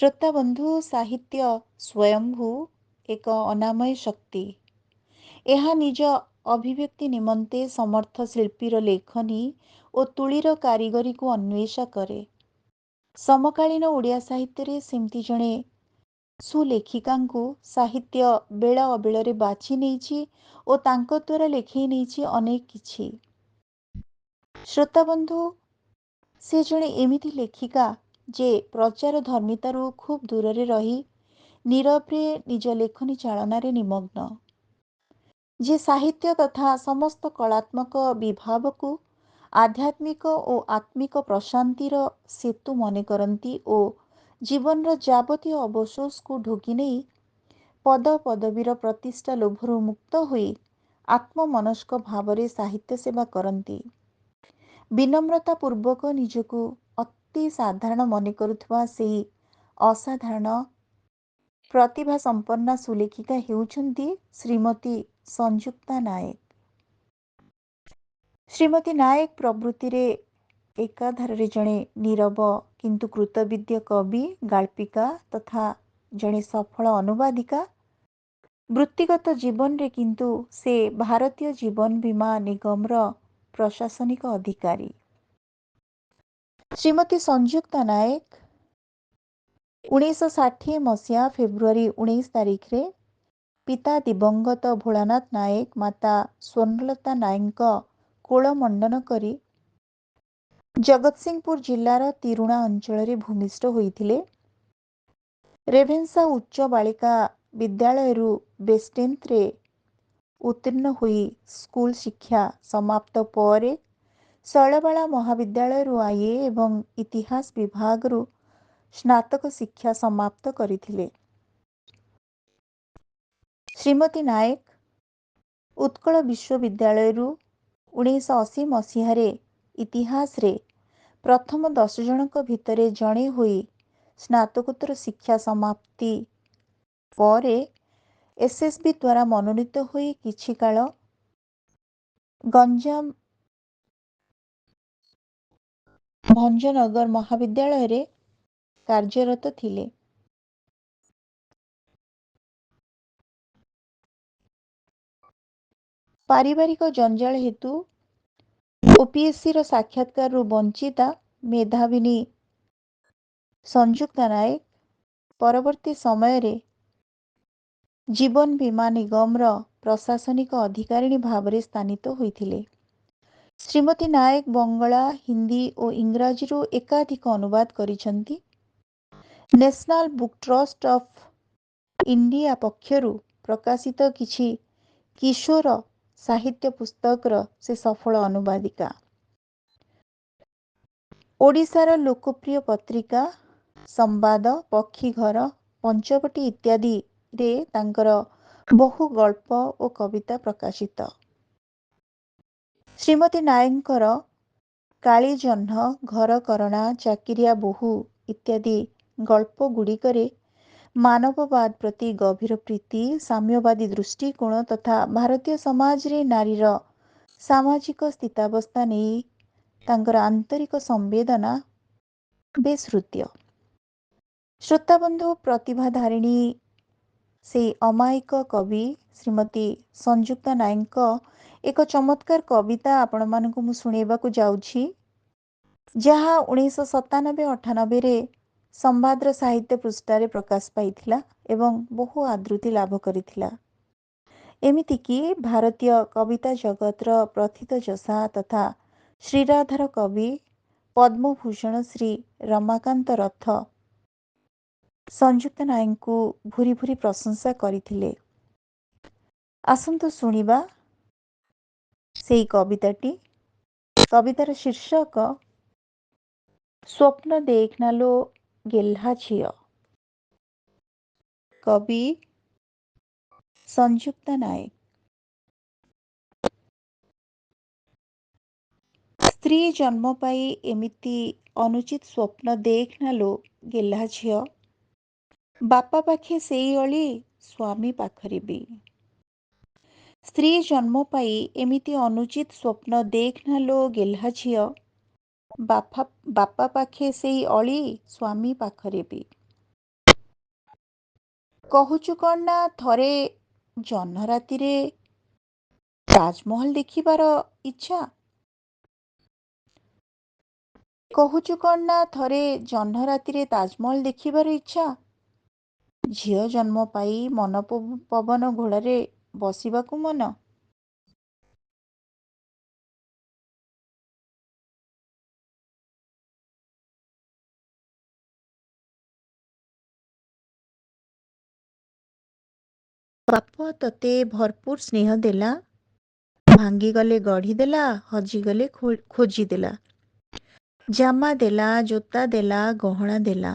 श्रोता बंधु साहित्य स्वयंभू एक अनामय शक्ति। ଏହା ନିଜ ଅଭିବ୍ୟକ୍ତି ନିମନ୍ତେ ସମର୍ଥ ଶିଳ୍ପୀର ଲେଖନୀ ଓ ତୁଳିର କାରିଗରୀକୁ ଅନ୍ୱେଷା କରେ। ସମକାଳୀନ ଓଡ଼ିଆ ସାହିତ୍ୟରେ ସେମିତି ଜଣେ ସୁଲେଖିକାଙ୍କୁ ସାହିତ୍ୟ ବେଳ ଅବେଳରେ ବାଛି ନେଇଛି ଓ ତାଙ୍କ ଦ୍ୱାରା ଲେଖେଇ ନେଇଛି ଅନେକ କିଛି। ଶ୍ରୋତା ବନ୍ଧୁ, ସେ ଜଣେ ଏମିତି ଲେଖିକା ଯେ ପ୍ରଚାର ଧର୍ମିତାରୁ ଖୁବ୍ ଦୂରରେ ରହି नीरवे निज लेखनी चालनारे निमग्न, जे साहित्य तथा समस्त कलात्मक विभाव को आध्यात्मिक और आत्मिक प्रशांतिर सेतु मने करती और जीवन जावतीय अवशोष को ढोकी नहीं पद पदवीर प्रतिष्ठा लोभर मुक्त हुई आत्ममनस्क भावरे साहित्य सेवा करती। विनम्रता पूर्वक निजको अति साधारण मने करुथुवा सेही असाधारण प्रतिभा संपन्ना सुलेखिका हेउछन्ती श्रीमती संयुक्ता नायक। श्रीमती नायक प्रवृत्ति रे एकाधारे जड़े नीरव किंतु कृतविद्य कवि, गाल्पिका तथा जड़े सफल अनुवादिका। वृत्तिगत जीवन रे किंतु से भारतीय जीवन बीमा निगम रो प्रशासनिक अधिकारी। श्रीमती संयुक्ता नायक 1960 मसीहा फेब्रुआरी 19 तारीख रे पिता दिवंगत भोलानाथ नायक माता स्वर्णलता नायक कोलमंडन करी जगतसिंहपुर जिलार तिरुणा अंचल भूमिष्ठ होइथिले। रेभेन्सा उच्च बालिका विद्यालय बेस्टेंथ रे उत्तीर्ण हुई स्कूल शिक्षा समाप्त पर शैलबाला महाविद्यालय आईए एवं इतिहास विभाग स्नातक शिक्षा समाप्त करथिले। श्रीमती नायक उत्कल विश्वविद्यालय 1980 मसीह इतिहास रे प्रथम 10 जनक भितरे जणे होई स्नातकोत्तर शिक्षा समाप्ति पर एसएसबी द्वारा मनोनीत हुई किछि काल गंजाम भंजनगर महाविद्यालय रे कार्यरत थिले। पारिवारिक जंजाल हेतु ओपीएससी रो साक्षात्कार वंचिता मेधाविनी संयुक्ता नायक परवर्ती समय रे जीवन बीमा निगम रो प्रशासनिक अधिकारिणी भाव स्थानित होइथिले। श्रीमती नायक बंगला, हिंदी और इंग्राजी एकाधिक अनुवाद करिसंती। National Book Trust of India पक्षरु प्रकाशित किछि किशोर साहित्य पुस्तक से सफल अनुवादिका। ओडिशार लोकप्रिय पत्रिका संवाद, पक्षीघर, पंचवटी इत्यादि रे तांकर बहु गल्प और कविता प्रकाशित। श्रीमती नायकर काली जह्न, घर करणा, चाकिरिया बोहू इत्यादि गल्प गुड़िकरे मानववाद प्रति गभीर प्रीति, साम्यवादी दृष्टिकोण तथा भारतीय समाज रे नारीर सामाजिक स्थितावस्था नहीं तांकर आंतरिक संवेदना बेस हृदय। श्रोताबंधु, प्रतिभाधारिणी से अमायिक कवि श्रीमती संयुक्ता नायक एक चमत्कार कविता आपण मानकु मु सुनेबाकु जाउछि, जहाँ 1997-98 रे संवादर साहित्य पृष्ठारे प्रकाश पाइथिला एवं बहु आदृति लाभ करिथिला। एमितिकी भारतीय कविता जगतर प्रथित जसा तथा श्रीराधार कवि पद्मभूषण श्री रमाकांत रथ संयुक्ता नायक को भूरी भूरी प्रशंसा करिथिले। आसंतु सुनिबा सेई कविताटी। कवितार शीर्षक स्वप्न देखना लो गेल्हा झियो। कवि संयुक्ता नायक। स्त्री जन्म पाई एमिति अनुचित स्वप्न देखना लो गेल्हा झियो। बापा पाखे सेई अली स्वामी पाखरे भी। स्त्री जन्म पाई एमिति अनुचित स्वप्न देखना लो गेल्हा झियो। बापा पाखे सेई अली स्वामी पाखरे भी। କହୁଛୁ କ'ଣ ନା ଥରେ ଜହ୍ନ ରାତିରେ ତାଜମହଲ ଦେଖିବାର ଇଚ୍ଛା। କହୁଛୁ କ'ଣ ନା ଥରେ ଜହ୍ନ ରାତିରେ ତାଜମହଲ ଦେଖିବାର ଇଚ୍ଛା। ଝିଅ ଜନ୍ମ ପାଇ ମନ ପବନ ଘୋଡ଼ାରେ ବସିବାକୁ ମନ। ବାପ ତତେ ଭରପୁର ସ୍ନେହ ଦେଲା, ଭାଙ୍ଗିଗଲେ ଗଢ଼ିଦେଲା, ହଜିଗଲେ ଖୋଜିଦେଲା। ଜାମା ଦେଲା, ଜୋତା ଦେଲା, ଗହଣା ଦେଲା,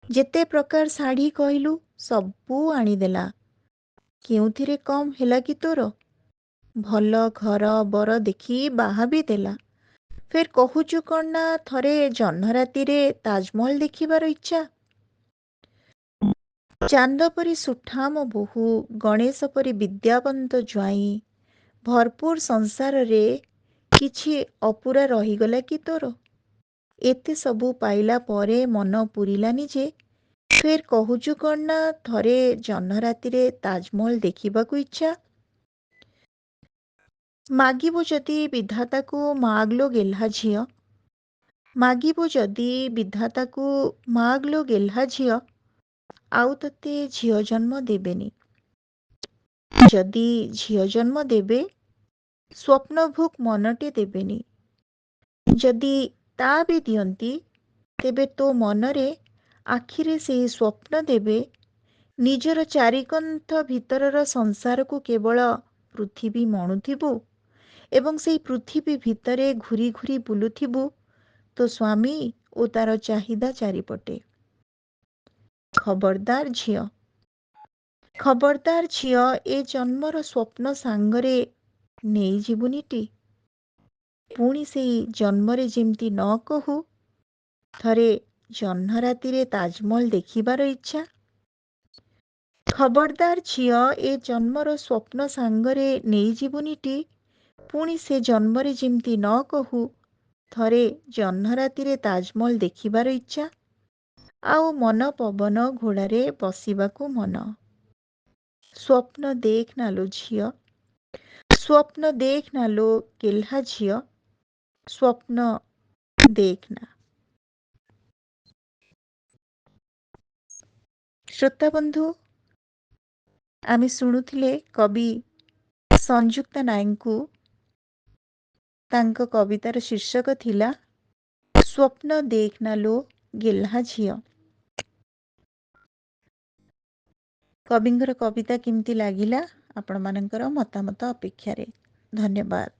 ଯେତେ ପ୍ରକାର ଶାଢ଼ୀ କହିଲୁ ସବୁ ଆଣିଦେଲା। କେଉଁଥିରେ କମ୍ ହେଲା କି ତୋର? ଭଲ ଘର ବର ଦେଖି ବାହା ବି ଦେଲା। ଫେର୍ କହୁଛୁ କ'ଣ ନା ଥରେ ଜହ୍ନ ରାତିରେ ତାଜମହଲ ଦେଖିବାର ଇଚ୍ଛା। ଚାନ୍ଦ ପରି ସୁଠାମ ବୋହୂ, ଗଣେଶ ପରି ବିଦ୍ୟାବନ୍ତ ଜ୍ୱାଇଁ, ଭରପୁର ସଂସାରରେ କିଛି ଅପୁରା ରହିଗଲା କି ତୋର? ଏତେ ସବୁ ପାଇଲା ପରେ ମନ ପୁରିଲାନି ଯେ, ଫେର୍ କହୁଛୁ କ'ଣ ନା ଥରେ ଜହ୍ନ ରାତିରେ ତାଜମହଲ ଦେଖିବାକୁ ଇଚ୍ଛା। ମାଗିବୁ ଯଦି ବିଧାତାକୁ ମାଗଲୋ ଗେହ୍ଲା ଝିଅ, ମାଗିବୁ ଯଦି ବିଧାତାକୁ ମାଗଲୋ ଗେହ୍ଲା ଝିଅ, ଆଉ ତତେ ଝିଅ ଜନ୍ମ ଦେବେନି। ଯଦି ଝିଅ ଜନ୍ମ ଦେବେ, ସ୍ୱପ୍ନଭୁକ୍ ମନଟେ ଦେବେନି। ଯଦି ତା ବି ଦିଅନ୍ତି, ତେବେ ତୋ ମନରେ ଆଖିରେ ସେହି ସ୍ୱପ୍ନ ଦେବେ, ନିଜର ଚାରିକନ୍ଥ ଭିତରର ସଂସାରକୁ କେବଳ ପୃଥିବୀ ମଣୁଥିବୁ ଏବଂ ସେହି ପୃଥିବୀ ଭିତରେ ଘୁରି ଘୁରି ବୁଲୁଥିବୁ ତୋ ସ୍ୱାମୀ ଓ ତାର ଚାହିଦା ଚାରିପଟେ। ଖବରଦାର ଝିଅ, ଖବରଦାର ଝିଅ, ଏ ଜନ୍ମର ସ୍ୱପ୍ନ ସାଙ୍ଗରେ ନେଇଯିବୁନିଟି। ପୁଣି ସେଇ ଜନ୍ମରେ ଯେମିତି ନ କହୁ, ଥରେ ଜହ୍ନ ରାତିରେ ତାଜମହଲ ଦେଖିବାର ଇଚ୍ଛା। ଖବରଦାର ଝିଅ, ଏ ଜନ୍ମର ସ୍ୱପ୍ନ ସାଙ୍ଗରେ ନେଇଯିବୁନିଟି। ପୁଣି ସେ ଜନ୍ମରେ ଯେମିତି ନ କହୁ, ଥରେ ଜହ୍ନ ରାତିରେ ତାଜମହଲ ଦେଖିବାର ଇଚ୍ଛା। ଆଉ ମନ ପବନ ଘୋଡ଼ାରେ ବସିବାକୁ ମନ। ସ୍ୱପ୍ନ ଦେଖ ନା ଲୋ ଝିଅ, ସ୍ୱପ୍ନ ଦେଖ ନା ଲୋ ଗେହ୍ଲା ଝିଅ, ସ୍ୱପ୍ନ ଦେଖ ନା। ଶ୍ରୋତାବନ୍ଧୁ, ଆମେ ଶୁଣୁଥିଲେ କବି ସଂଯୁକ୍ତା ନାୟକଙ୍କୁ। ତାଙ୍କ କବିତାର ଶୀର୍ଷକ ଥିଲା ସ୍ୱପ୍ନ ଦେଖ ନା ଲୋ ଗେହ୍ଲା ଝିଅ। କବିଙ୍କର କବିତା କେମିତି ଲାଗିଲା ଆପଣମାନଙ୍କର ମତାମତ ଅପେକ୍ଷାରେ। ଧନ୍ୟବାଦ।